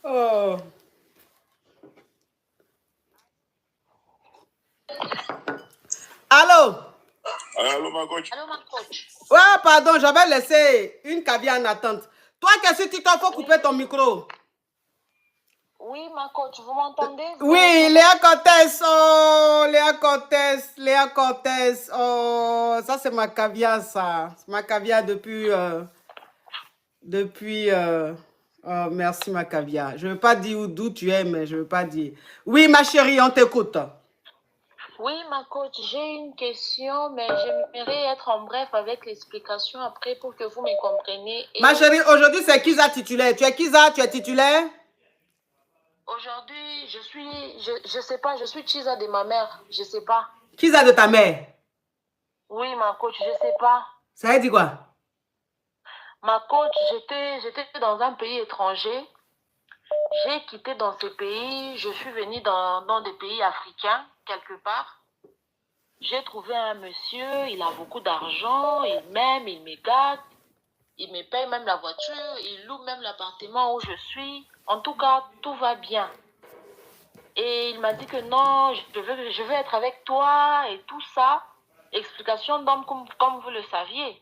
Oh. Allô? Allô, ma coach. Allô, ma coach. Ouais, pardon, j'avais laissé une caviar en attente. Toi, qu'est-ce que tu t'en faut couper ton micro? Oui, ma coach, vous m'entendez? Oui, Léa Cortez, oh, Léa Cortez, Léa Cortez, oh, ça c'est ma caviar, ça. C'est ma caviar oh, merci ma caviar. Je ne veux pas dire d'où tu es, mais je ne veux pas dire. Oui, ma chérie, on t'écoute. Oui, ma coach, j'ai une question, mais j'aimerais être en bref avec l'explication après pour que vous me compreniez. Et ma chérie, aujourd'hui c'est Kiza titulaire. Tu es Kiza, tu es titulaire? aujourd'hui, je sais pas, je suis Chiza de ma mère, je sais pas. Kiza de ta mère? Oui, ma coach, je sais pas. Ça veut dire quoi? Ma coach, j'étais dans un pays étranger. J'ai quitté dans ce pays, je suis venue dans des pays africains, quelque part. J'ai trouvé un monsieur, il a beaucoup d'argent, il m'aime, il me gâte, il me paye même la voiture, il loue même l'appartement où je suis. En tout cas, tout va bien. Et il m'a dit que non, je veux être avec toi et tout ça. Explication d'homme comme vous le saviez.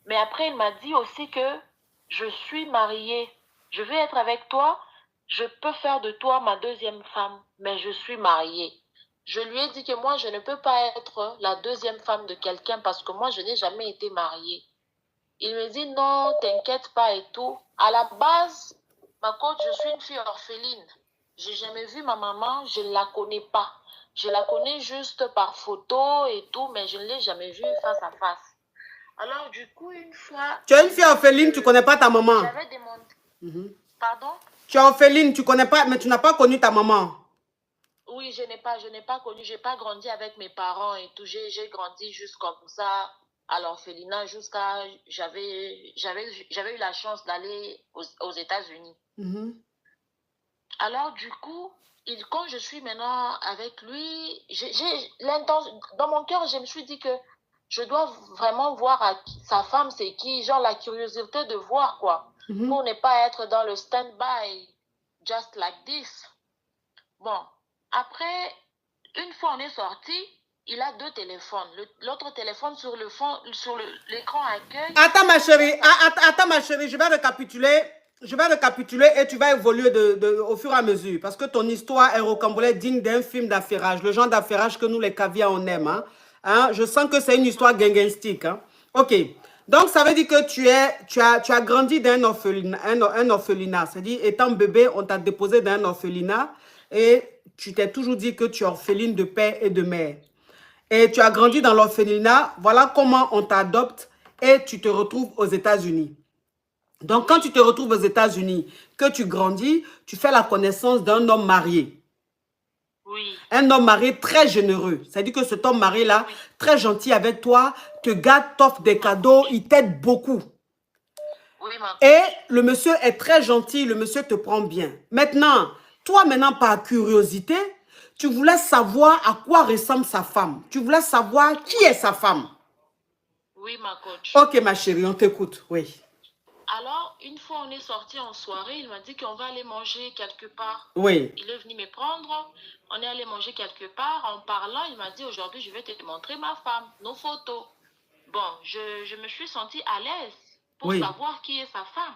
Mais après, il m'a dit aussi que je suis mariée. Je veux être avec toi. Je peux faire de toi ma deuxième femme, mais je suis mariée. Je lui ai dit que moi, je ne peux pas être la deuxième femme de quelqu'un parce que moi, je n'ai jamais été mariée. Il me dit non, t'inquiète pas et tout. À la base, ma coach, je suis une fille orpheline. J'ai jamais vu ma maman, je ne la connais pas. Je la connais juste par photo et tout, mais je ne l'ai jamais vue face à face. Alors, du coup, une fois... Tu es une fille orpheline, tu ne connais pas ta maman. J'avais demandé... Pardon? Tu es orpheline, tu connais pas, mais tu n'as pas connu ta maman. Oui, je n'ai pas connu, je n'ai pas grandi avec mes parents et tout. J'ai grandi juste comme ça à l'orphelinat jusqu'à... J'avais eu la chance d'aller aux États-Unis. Alors, du coup, quand je suis maintenant avec lui, j'ai l'intention... Dans mon cœur, je me suis dit que je dois vraiment voir sa femme, c'est qui, genre la curiosité de voir, quoi. Pour ne pas être dans le stand-by, just like this. Bon, après, une fois on est sorti, il a deux téléphones. L'autre téléphone sur l'écran accueil. Attends ma chérie, je vais récapituler. Je vais récapituler et tu vas évoluer au fur et à mesure. Parce que ton histoire est rocambolesque, digne d'un film d'affairage. Le genre d'affairage que nous, les caviars, on aime. Hein? Je sens que c'est une histoire gangastique. Hein? Ok. Donc, ça veut dire que tu as grandi dans un orphelinat. C'est-à-dire, étant bébé, on t'a déposé dans un orphelinat et tu t'es toujours dit que tu es orpheline de père et de mère. Et tu as grandi dans l'orphelinat. Voilà comment on t'adopte et tu te retrouves aux États-Unis. Donc, quand tu te retrouves aux États-Unis, que tu grandis, tu fais la connaissance d'un homme marié. Oui. Un homme marié très généreux. C'est-à-dire que cet homme marié-là, très gentil avec toi, te gâte, t'offre des cadeaux, il t'aide beaucoup. Oui, et le monsieur est très gentil, le monsieur te prend bien. Maintenant, toi, par curiosité, tu voulais savoir à quoi ressemble sa femme. Tu voulais savoir qui est sa femme. Oui, ma coach. Ok, ma chérie, on t'écoute, oui. Alors, une fois on est sorti en soirée, il m'a dit qu'on va aller manger quelque part. Oui. Il est venu me prendre, on est allé manger quelque part. En parlant, il m'a dit aujourd'hui, je vais te montrer ma femme, nos photos. Bon, je me suis sentie à l'aise pour savoir qui est sa femme.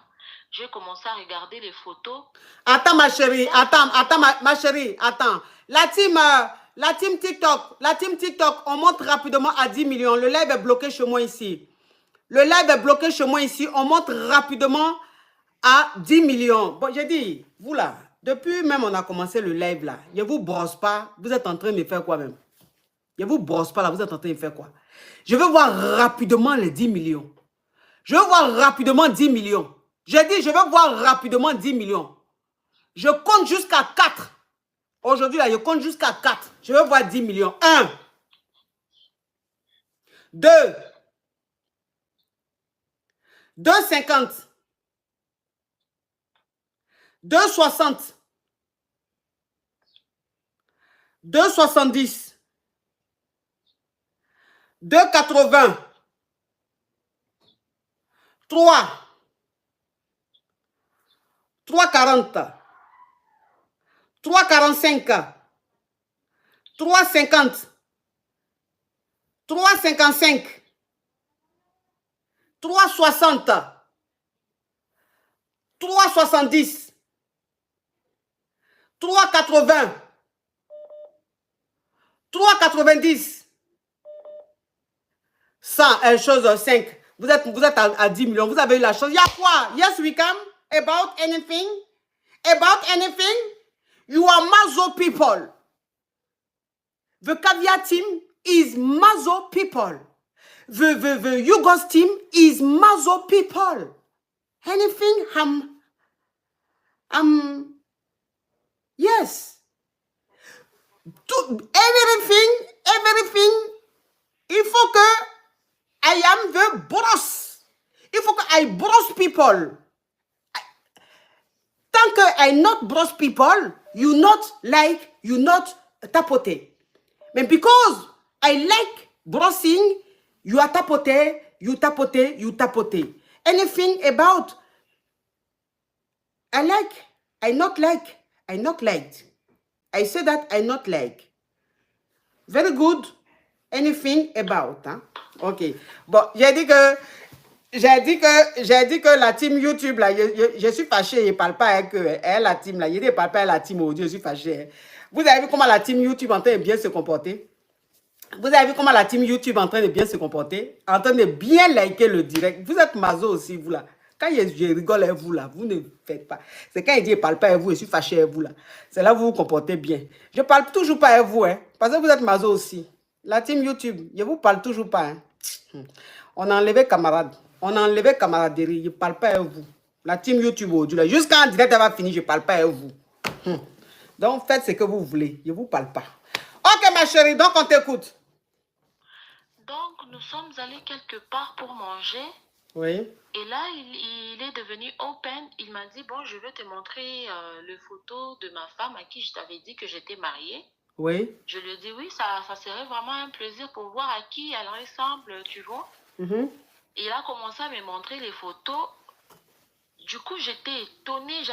J'ai commencé à regarder les photos. Attends, ma chérie, attends, ma chérie, attends. La team TikTok, on monte rapidement à 10 millions. Le live est bloqué chez moi ici. Le live est bloqué chez moi ici. On monte rapidement à 10 millions. Bon, j'ai dit, vous là, depuis même on a commencé le live là, je ne vous brosse pas. Vous êtes en train de me faire quoi même? Je ne vous brosse pas là, vous êtes en train de me faire quoi? Je veux voir rapidement les 10 millions. Je veux voir rapidement 10 millions. J'ai dit, je veux voir rapidement 10 millions. Je compte jusqu'à 4. Aujourd'hui, là, je compte jusqu'à 4. Je veux voir 10 millions. 1, 2, 2,50, 2,60, 2,70, 2,80, 3, 3,40, 3,45, 3,50, 3,55, 3,60, 3,70, 3,80, 3,90, 100, chose 5. Vous êtes à 10 millions. Vous avez eu la chance. Il y a quoi? Yes, we come. About anything? About anything? You are Mazo people. The Caviar team is Mazo people. The Yugos team is Mazo people. Anything? Yes. Everything. Il faut que I am the boss. Il faut que I boss people. Tant que I not boss people, you not tapoter. But because I like bossing, you are tapoter, you tapoter. Anything about I not like. I say that I not like. Very good. Anything about, hein? Ok. Bon, j'ai dit que la team YouTube, là, je suis fâché, il parle pas avec eux, elle, la team, là, il parle pas avec la team audio, je suis fâché. Vous avez vu comment la team YouTube est en train de bien se comporter? Vous avez vu comment la team YouTube est en train de bien se comporter? En train de bien liker le direct. Vous êtes mazo aussi, vous, là. Quand je rigole avec vous, là, vous ne faites pas. C'est quand il dit il parle pas avec vous, je suis fâché avec vous, là. C'est là que vous vous comportez bien. Je parle toujours pas avec vous, hein, parce que vous êtes mazo aussi. La team YouTube, je vous parle toujours pas. Hein. On a enlevé camarade. On a enlevé camaraderie. Je ne parle pas avec vous. La team YouTube aujourd'hui, jusqu'à en direct, elle va finir, je ne parle pas avec vous. Donc, faites ce que vous voulez. Je ne vous parle pas. Ok, ma chérie, donc on t'écoute. Donc, nous sommes allés quelque part pour manger. Oui. Et là, il est devenu open. Il m'a dit, bon, je vais te montrer les photos de ma femme à qui je t'avais dit que j'étais mariée. Oui. Je lui ai dit oui, ça serait vraiment un plaisir pour voir à qui elle ressemble, tu vois. Il a commencé à me montrer les photos. Du coup, j'étais étonnée,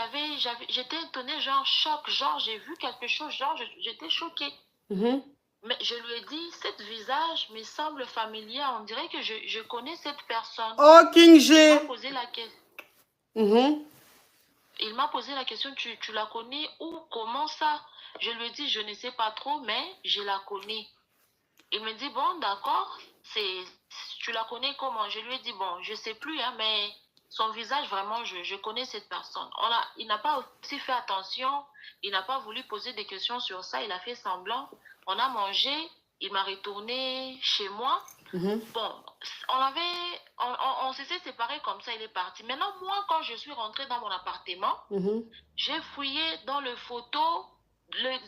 j'étais étonnée, genre choc, genre j'ai vu quelque chose, genre j'étais choquée. Mais je lui ai dit, cet visage me semble familier, on dirait que je connais cette personne. Oh, King G. Il m'a posé la question. Il m'a posé la question, tu la connais où, comment ça? Je lui ai dit, je ne sais pas trop, mais je la connais. Il me dit, bon, d'accord, tu la connais comment? Je lui ai dit, bon, je ne sais plus, hein, mais son visage, vraiment, je connais cette personne. Il n'a pas aussi fait attention, il n'a pas voulu poser des questions sur ça, il a fait semblant. On a mangé, il m'a retourné chez moi. Bon, on s'est séparés comme ça, il est parti. Maintenant, moi, quand je suis rentrée dans mon appartement, j'ai fouillé dans le photo.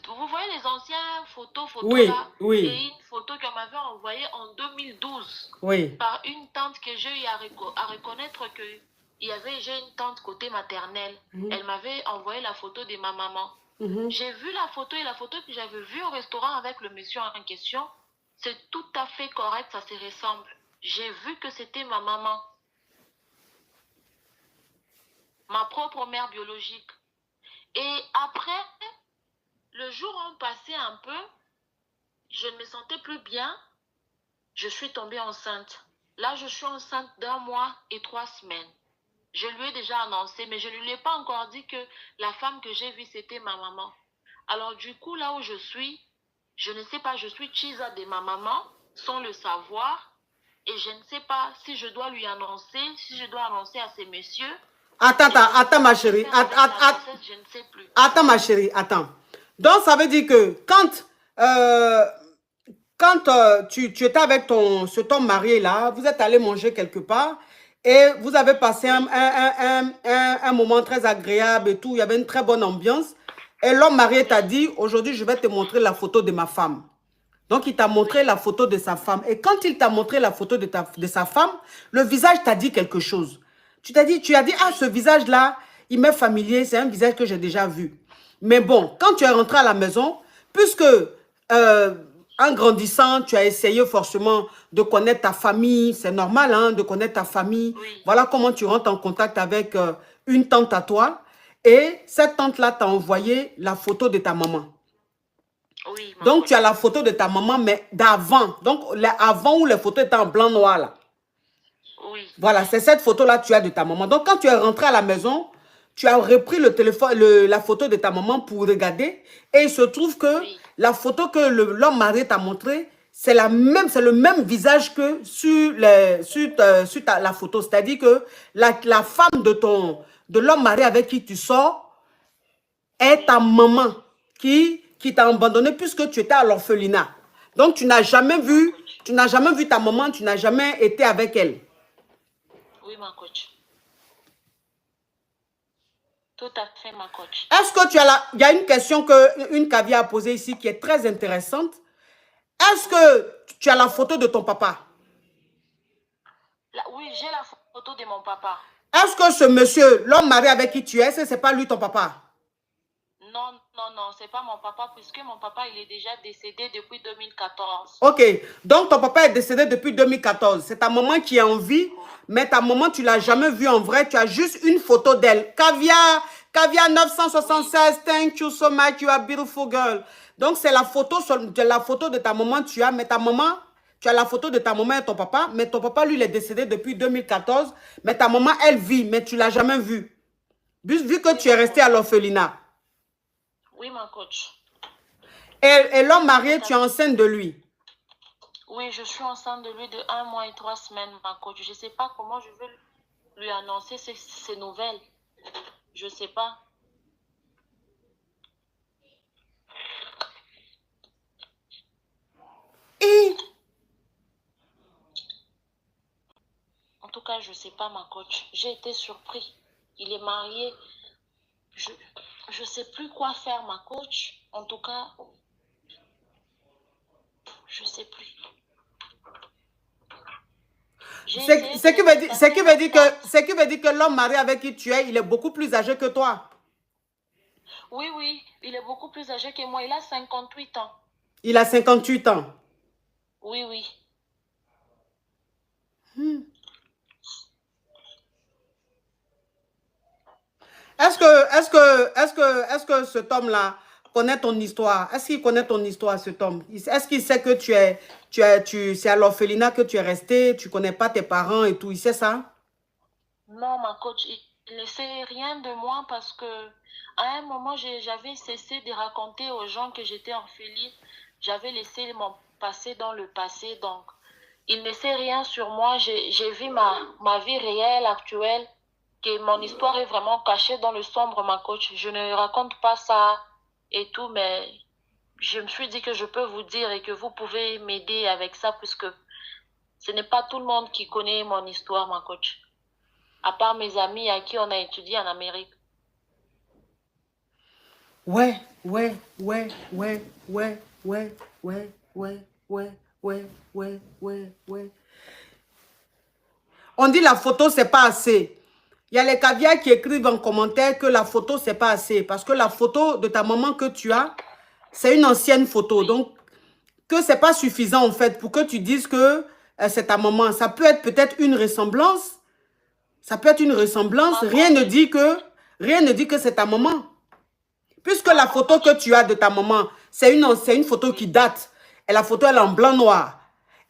Vous voyez les anciens photos oui, là, oui. Et une photo qu'on m'avait envoyée en 2012 oui. Par une tante que j'ai eu à reconnaître que j'ai une tante côté maternelle. Elle m'avait envoyé la photo de ma maman. J'ai vu la photo et la photo que j'avais vue au restaurant avec le monsieur en question, c'est tout à fait correct, ça se ressemble. J'ai vu que c'était ma maman, ma propre mère biologique. Et après, le jour où on passait un peu, je ne me sentais plus bien. Je suis tombée enceinte. Là, je suis enceinte d'1 mois et 3 semaines. Je lui ai déjà annoncé, mais je ne lui ai pas encore dit que la femme que j'ai vue, c'était ma maman. Alors du coup, là où je suis, je ne sais pas, je suis Chiza de ma maman, sans le savoir. Et je ne sais pas si je dois lui annoncer, si je dois annoncer à ces messieurs. Attends, ma chérie. Je ne sais plus. Attends, ma chérie, attends. Donc, ça veut dire que quand tu étais avec ton mari là, vous êtes allé manger quelque part et vous avez passé un moment très agréable et tout, il y avait une très bonne ambiance. Et l'homme marié t'a dit, aujourd'hui, je vais te montrer la photo de ma femme. Donc, il t'a montré la photo de sa femme. Et quand il t'a montré la photo de sa femme, le visage t'a dit quelque chose. Tu as dit, ah, ce visage-là, il m'est familier, c'est un visage que j'ai déjà vu. Mais bon, quand tu es rentré à la maison, puisque En grandissant, tu as essayé forcément de connaître ta famille. C'est normal, hein, de connaître ta famille. Oui, Voilà comment tu rentres en contact avec une tante à toi. Et cette tante-là t'a envoyé la photo de ta maman. oui, ma Donc, tu as coach. la photo de ta maman, mais d'avant. Donc, avant où les photos étaient en blanc-noir, là. Oui, Voilà, c'est cette photo-là que tu as de ta maman. Donc, quand tu es rentré à la maison, tu as repris le téléphone, la photo de ta maman pour regarder. Et il se trouve que oui, la photo que l'homme marié t'a montrée, c'est le même visage que sur, la photo. C'est-à-dire que la femme de l'homme marié avec qui tu sors est ta oui, maman qui t'a abandonné puisque tu étais à l'orphelinat. Donc, oui, ma coach. tu n'as jamais vu ta maman, tu n'as jamais été avec elle. Oui, ma coach. Tout à fait, ma coach. Est-ce que il y a une question une cavia a posée ici qui est très intéressante. Est-ce Oui. que tu as la photo de ton papa? Oui, j'ai la photo de mon papa. Est-ce que ce monsieur, l'homme marié avec qui tu es, c'est pas lui ton papa? Non, non, non, c'est pas mon papa, puisque mon papa, il est déjà décédé depuis 2014. Ok, donc ton papa est décédé depuis 2014. C'est ta maman qui est en vie, mais ta maman, tu l'as jamais vue en vrai. Tu as juste une photo d'elle. Cavia Oui, 976, thank you so much, you are a beautiful girl. Donc c'est la photo de ta maman, tu as, mais ta maman, tu as la photo de ta maman et ton papa, mais ton papa, lui, il est décédé depuis 2014. Mais ta maman, elle vit, mais tu l'as jamais vue. Vu que oui, tu es ma resté à coach. l'orphelinat. Oui, ma coach. Et l'homme Tout marié, à tu es fait. enceinte de lui. Oui, je suis enceinte de lui de 1 mois et 3 semaines, ma coach. Je ne sais pas comment je vais lui annoncer ces nouvelles. Je ne sais pas. Et En tout cas, je ne sais pas, ma coach. J'ai été surpris. Il est marié. Je ne sais plus quoi faire, ma coach. En tout cas, je ne sais plus. J'ai essayé de le contacter par chat. ce qui veut dire que l'homme marié avec qui tu es, il est beaucoup plus âgé que toi. Oui, oui, il est beaucoup plus âgé que moi. Il a 58 ans. Il a 58 ans. Oui, oui. Est-ce que cet homme-là connaît ton histoire? Est-ce qu'il connaît ton histoire, cet homme? Est-ce qu'il sait que c'est à l'orphelinat que tu es resté, tu connais pas tes parents et tout, il sait ça? Non, ma coach, il ne sait rien de moi parce que à un moment, j'avais cessé de raconter aux gens que j'étais orpheline. J'avais laissé mon passé dans le passé. Donc, il ne sait rien sur moi. J'ai vu ma vie réelle, actuelle, que mon histoire est vraiment cachée dans le sombre, ma coach. Je ne raconte pas ça et tout, mais je me suis dit que je peux vous dire et que vous pouvez m'aider avec ça puisque ce n'est pas tout le monde qui connaît mon histoire, ma coach. À part mes amis à qui on a étudié en Amérique. Ouais, ouais, ouais, ouais, ouais, ouais, ouais, ouais, ouais, ouais, ouais, ouais, ouais. On dit la photo, c'est pas assez. Il y a les caviars qui écrivent en commentaire que la photo, c'est pas assez. Parce que la photo de ta maman que tu as, c'est une ancienne photo. Oui, Donc, que c'est pas suffisant, en fait, pour que tu dises que c'est ta maman. Ça peut être peut-être une ressemblance. Ça peut être une ressemblance. ma coach, Rien ne dit que c'est ta maman. Puisque ma la photo coach, que tu as de ta maman, c'est une photo qui oui, date. Et la photo, elle est en blanc-noir.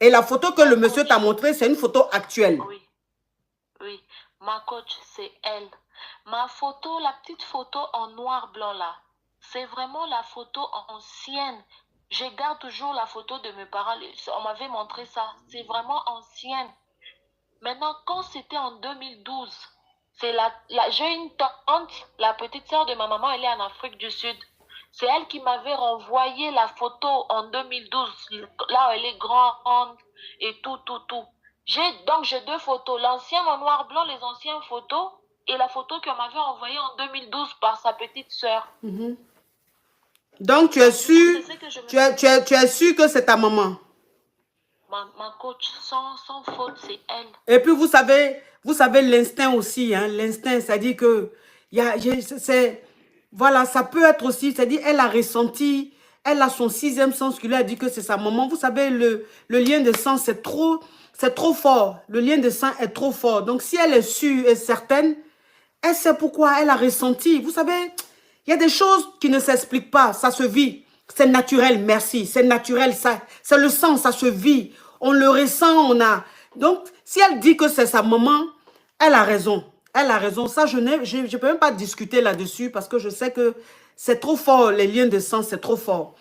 Et la photo que ma le monsieur t'a coach, montrée, c'est une photo actuelle. oui, oui, ma coach, c'est elle. Ma photo, la petite photo en noir-blanc là, c'est vraiment la photo ancienne. Je garde toujours la photo de mes parents. On m'avait montré ça. C'est vraiment ancienne. Maintenant, quand c'était en 2012, j'ai une tante, la petite sœur de ma maman, elle est en Afrique du Sud. C'est elle qui m'avait renvoyé la photo en 2012, là où elle est grande et tout, tout, tout. Donc j'ai deux photos, l'ancienne en noir-blanc, les anciennes photos, et la photo qu'on m'avait envoyée en 2012 par sa petite sœur. Donc, tu es Donc du coup, sûr, c'est ce que je me tu es sûr que c'est ta maman. Ma coach, sans faute, c'est elle. Et puis, vous savez l'instinct aussi, hein, l'instinct, c'est-à-dire que, voilà, ça peut être aussi, c'est-à-dire, elle a ressenti Elle a son sixième sens qui lui a dit que c'est sa maman. Vous savez, le lien de sang, c'est trop fort. Le lien de sang est trop fort. Donc, si elle est sûre et certaine, elle sait pourquoi, elle a ressenti. Vous savez, il y a des choses qui ne s'expliquent pas, ça se vit. C'est naturel, merci. C'est naturel, c'est le sang, ça se vit. On le ressent, on a... Donc, si elle dit que c'est sa maman, elle a raison. Elle a raison. Ça, je ne peux même pas discuter là-dessus parce que je sais que c'est trop fort. Les liens de sang, c'est trop fort.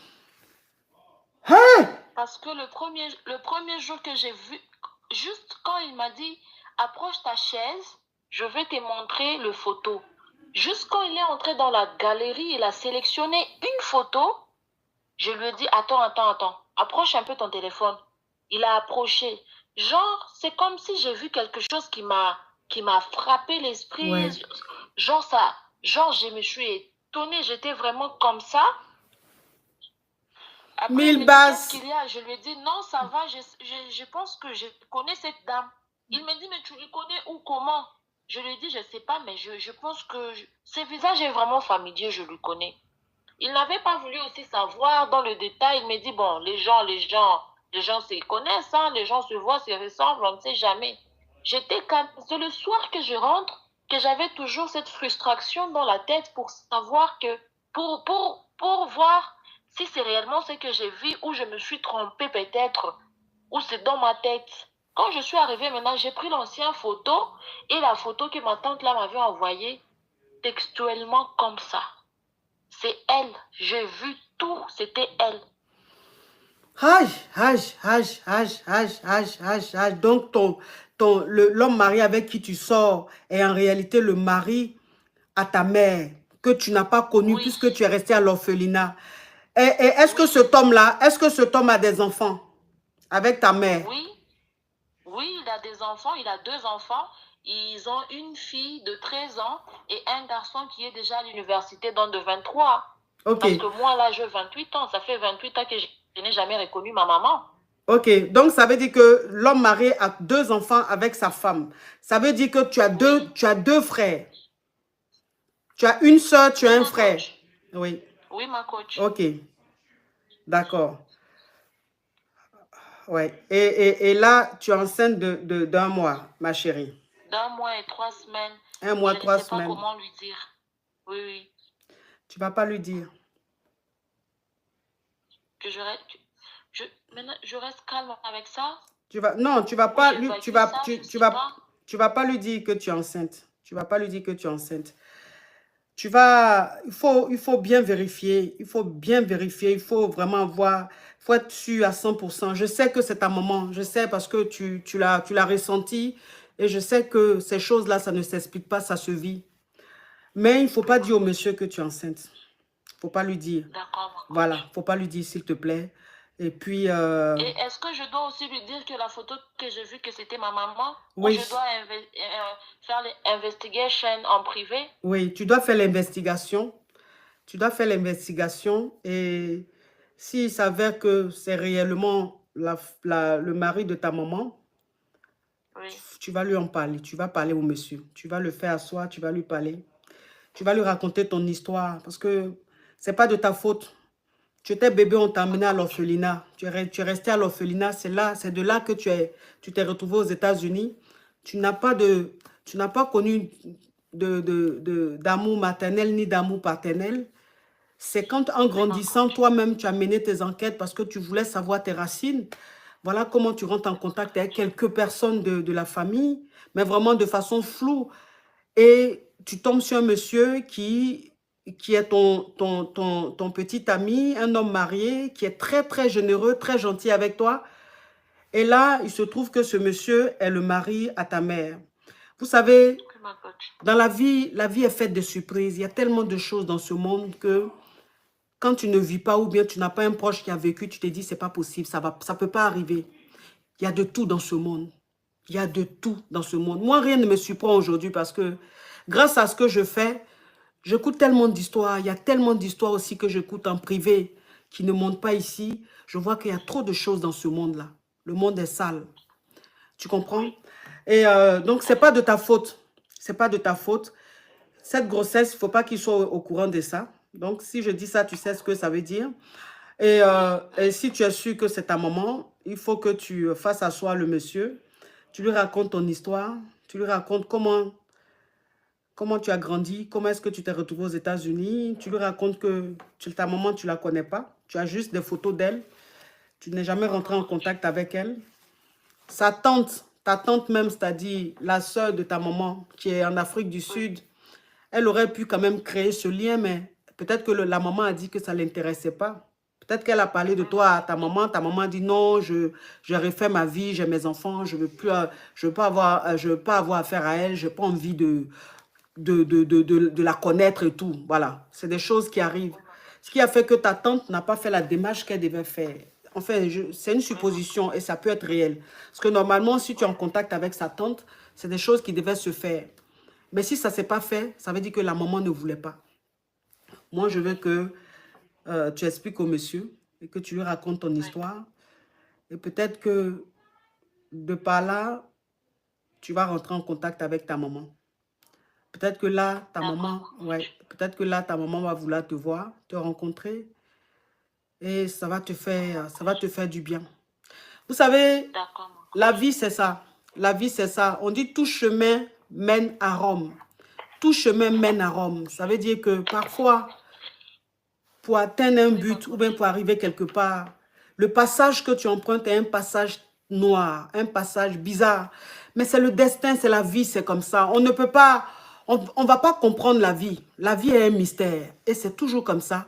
Hein? Parce que le premier jour que j'ai vu, juste quand il m'a dit, approche ta chaise, je vais te montrer le photo. Juste quand il est entré dans la galerie, il a sélectionné une photo. Je lui ai dit, attends, approche un peu ton téléphone. Il a approché. Genre, c'est comme si j'ai vu quelque chose qui m'a frappé l'esprit. Ouais. Genre, je me suis étonnée, j'étais vraiment comme ça. Après, il me dit, qu'est-ce qu'il y a? Je lui ai dit, non, ça va, je pense que je connais cette dame. Il me dit, mais tu le connais où, comment? Je lui ai dit, je ne sais pas, mais je pense que ce visage est vraiment familier, je le connais. Il n'avait pas voulu aussi savoir dans le détail. Il me dit, bon, les gens se connaissent, hein, les gens se voient, se ressemblent, on ne sait jamais. J'étais calme. C'est le soir que je rentre, que j'avais toujours cette frustration dans la tête pour savoir que, pour voir si c'est réellement ce que j'ai vu ou je me suis trompée peut-être, ou c'est dans ma tête. Quand je suis arrivée maintenant, j'ai pris l'ancienne photo et la photo que ma tante là m'avait envoyée textuellement comme ça. C'est elle. J'ai vu tout. C'était elle. Donc, l'homme marié avec qui tu sors est en réalité le mari à ta mère que tu n'as pas connu Oui. puisque tu es resté à l'orphelinat. Et est-ce que cet homme-là, est-ce que cet homme a des enfants avec ta mère? Oui. Oui, il a des enfants. Il a 2 enfants. Ils ont une fille de 13 ans et un garçon qui est déjà à l'université, donc de 23. Ok. Parce que moi, là, j'ai 28 ans. Ça fait 28 ans que je n'ai jamais reconnu ma maman. Ok, donc ça veut dire que l'homme marié a 2 enfants avec sa femme. Ça veut dire que tu as deux frères. Tu as une soeur, tu as un frère. Coach. Oui. Oui, ma coach. Ok, d'accord. Ouais. Et là, tu es enceinte d'un mois, ma chérie. D'1 mois et 3 semaines. 1 mois, 3 Je ne sais pas semaines. comment lui dire. Oui, oui. Tu vas pas lui dire. Que maintenant, je reste calme avec ça. Non, tu vas pas J'ai lui, vaincu ça, je sais pas. tu vas pas lui dire que tu es enceinte. Tu vas pas lui dire que tu es enceinte. Il faut bien vérifier. Il faut bien vérifier. Il faut vraiment voir. Il faut être sûr à 100%. Je sais que c'est ta maman. Je sais parce que tu l'as ressenti. Et je sais que ces choses-là, ça ne s'explique pas, ça se vit. Mais il ne faut pas dire au monsieur que tu es enceinte. Il ne faut pas lui dire. D'accord. Voilà, il ne faut pas lui dire, s'il te plaît. Et puis... Et est-ce que je dois aussi lui dire que la photo que j'ai vue, que c'était ma maman? Oui. Ou je dois faire l'investigation en privé? Oui, tu dois faire l'investigation. Tu dois faire l'investigation. Et s'il s'avère que c'est réellement le mari de ta maman, Oui. tu vas lui en parler. Tu vas parler au monsieur. Tu vas le faire asseoir, tu vas lui parler. Tu vas lui raconter ton histoire. Parce que ce n'est pas de ta faute. Tu étais bébé, on t'a emmené à l'orphelinat. Tu es resté à l'orphelinat. C'est de là que tu t'es retrouvé aux États-Unis. Tu n'as pas connu d'amour maternel ni d'amour paternel. C'est quand, en grandissant, toi-même, tu as mené tes enquêtes parce que tu voulais savoir tes racines. Voilà comment tu rentres en contact avec quelques personnes de la famille, mais vraiment de façon floue. Et tu tombes sur un monsieur qui est ton petit ami, un homme marié, qui est très, très généreux, très gentil avec toi. Et là, il se trouve que ce monsieur est le mari à ta mère. Vous savez, dans la vie est faite de surprises. Il y a tellement de choses dans ce monde que quand tu ne vis pas ou bien tu n'as pas un proche qui a vécu, tu te dis, c'est pas possible, ça peut pas arriver. Il y a de tout dans ce monde. Il y a de tout dans ce monde. Moi, rien ne me surprend aujourd'hui parce que grâce à ce que je fais, j'écoute tellement d'histoires. Il y a tellement d'histoires aussi que j'écoute en privé qui ne montent pas ici. Je vois qu'il y a trop de choses dans ce monde-là. Le monde est sale. Tu comprends? Et donc, c'est pas de ta faute. C'est pas de ta faute. Cette grossesse, il ne faut pas qu'il soit au courant de ça. Donc, si je dis ça, tu sais ce que ça veut dire. Et si tu es sûr que c'est ta maman, il faut que tu fasses asseoir le monsieur. Tu lui racontes ton histoire. Tu lui racontes comment tu as grandi, comment est-ce que tu t'es retrouvé aux États-Unis. Tu lui racontes que ta maman, tu ne la connais pas. Tu as juste des photos d'elle. Tu n'es jamais rentré en contact avec elle. Sa tante, ta tante même, c'est-à-dire la sœur de ta maman qui est en Afrique du Sud, elle aurait pu quand même créer ce lien, mais peut-être que la maman a dit que ça ne l'intéressait pas. Peut-être qu'elle a parlé de toi à ta maman a dit non, j'ai refait ma vie, j'ai mes enfants, je veux pas avoir affaire à elle, je n'ai pas envie de la connaître et tout. Voilà, c'est des choses qui arrivent. Ce qui a fait que ta tante n'a pas fait la démarche qu'elle devait faire. Enfin, c'est une supposition et ça peut être réel. Parce que normalement, si tu es en contact avec sa tante, c'est des choses qui devaient se faire. Mais si ça ne s'est pas fait, ça veut dire que la maman ne voulait pas. Moi, je veux que tu expliques au monsieur et que tu lui racontes ton histoire. Et peut-être que de par là, tu vas rentrer en contact avec ta maman. Peut-être que là, ta maman, peut-être que là, ta maman va vouloir te voir, te rencontrer. Et ça va te faire du bien. Vous savez, la vie, c'est ça. La vie, c'est ça. On dit tout chemin mène à Rome. Tout chemin mène à Rome. Ça veut dire que parfois, pour atteindre un but ou bien pour arriver quelque part, le passage que tu empruntes est un passage noir, un passage bizarre. Mais c'est le destin, c'est la vie, c'est comme ça. On ne peut pas, on va pas comprendre la vie. La vie est un mystère et c'est toujours comme ça.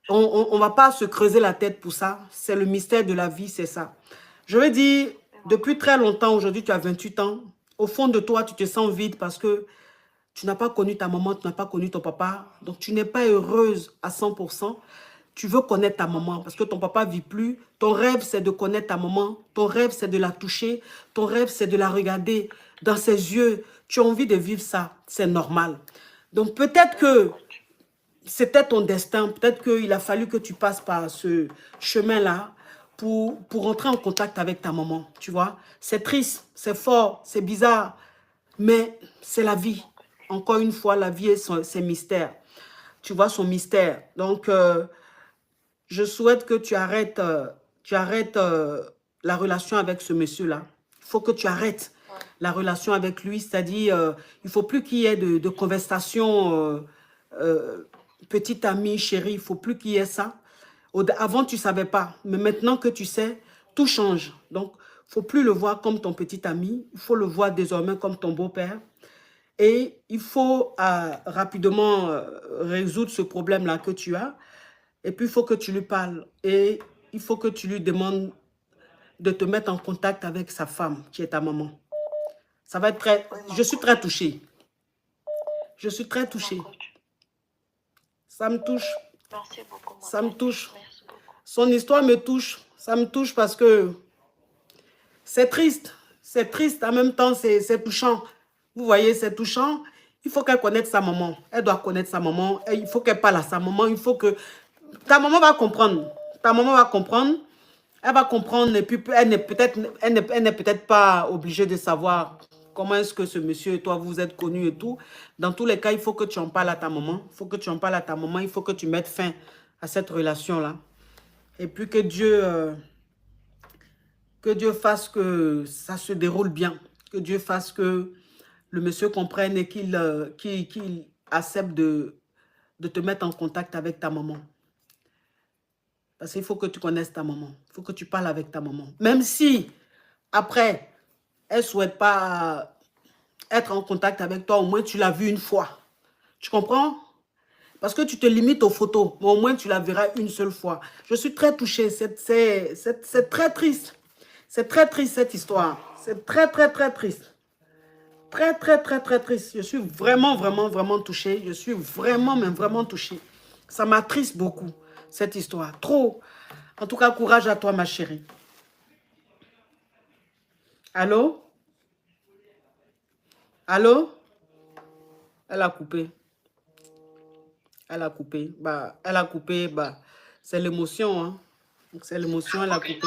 On ne va pas se creuser la tête pour ça. C'est le mystère de la vie, c'est ça. Je veux dire, depuis très longtemps, aujourd'hui tu as 28 ans, au fond de toi, tu te sens vide parce que tu n'as pas connu ta maman, tu n'as pas connu ton papa. Donc, tu n'es pas heureuse à 100%. Tu veux connaître ta maman parce que ton papa ne vit plus. Ton rêve, c'est de connaître ta maman. Ton rêve, c'est de la toucher. Ton rêve, c'est de la regarder dans ses yeux. Tu as envie de vivre ça. C'est normal. Donc, peut-être que c'était ton destin. Peut-être qu'il a fallu que tu passes par ce chemin-là pour entrer en contact avec ta maman. Tu vois, c'est triste, c'est fort, c'est bizarre, mais c'est la vie. Encore une fois, la vie est ses mystères. Tu vois son mystère. Donc, je souhaite que tu arrêtes, la relation avec ce monsieur-là. Il faut que tu arrêtes la relation avec lui. C'est-à-dire, il ne faut plus qu'il y ait de conversation petite amie, chérie. Il ne faut plus qu'il y ait ça. Avant, tu ne savais pas. Mais maintenant que tu sais, tout change. Donc, il ne faut plus le voir comme ton petit ami. Il faut le voir désormais comme ton beau-père. Et il faut rapidement résoudre ce problème-là que tu as. Et puis, il faut que tu lui parles. Et il faut que tu lui demandes de te mettre en contact avec sa femme, qui est ta maman. Ça va être très... Je suis très touchée. Je suis très touchée. Ça me touche. Merci beaucoup. Ça me touche. Merci beaucoup. Son histoire me touche. Ça me touche parce que c'est triste. C'est triste. En même temps, c'est touchant. Vous voyez, c'est touchant. Il faut qu'elle connaisse sa maman. Elle doit connaître sa maman. Il faut qu'elle parle à sa maman. Il faut que... Ta maman va comprendre. Ta maman va comprendre. Elle va comprendre. Et puis, elle n'est peut-être pas obligée de savoir comment est-ce que ce monsieur et toi, vous êtes connus et tout. Dans tous les cas, il faut que tu en parles à ta maman. Il faut que tu en parles à ta maman. Il faut que tu mettes fin à cette relation-là. Et puis que Dieu fasse que ça se déroule bien. Que Dieu fasse que le monsieur comprenne et qu'il accepte de te mettre en contact avec ta maman. Parce qu'il faut que tu connaisses ta maman. Il faut que tu parles avec ta maman. Même si, après, elle ne souhaite pas être en contact avec toi, au moins tu l'as vue une fois. Tu comprends? Parce que tu te limites aux photos, mais au moins tu la verras une seule fois. Je suis très touchée. C'est très triste. C'est très triste cette histoire. C'est très, très, très triste. Très, très, très, très triste. Je suis vraiment, vraiment, vraiment touchée. Je suis vraiment, mais vraiment touchée. Ça m'attriste beaucoup, cette histoire. Trop. En tout cas, courage à toi, ma chérie. Allô? Allô? Elle a coupé. Elle a coupé. Elle a coupé. C'est l'émotion. Hein. C'est l'émotion, elle a coupé.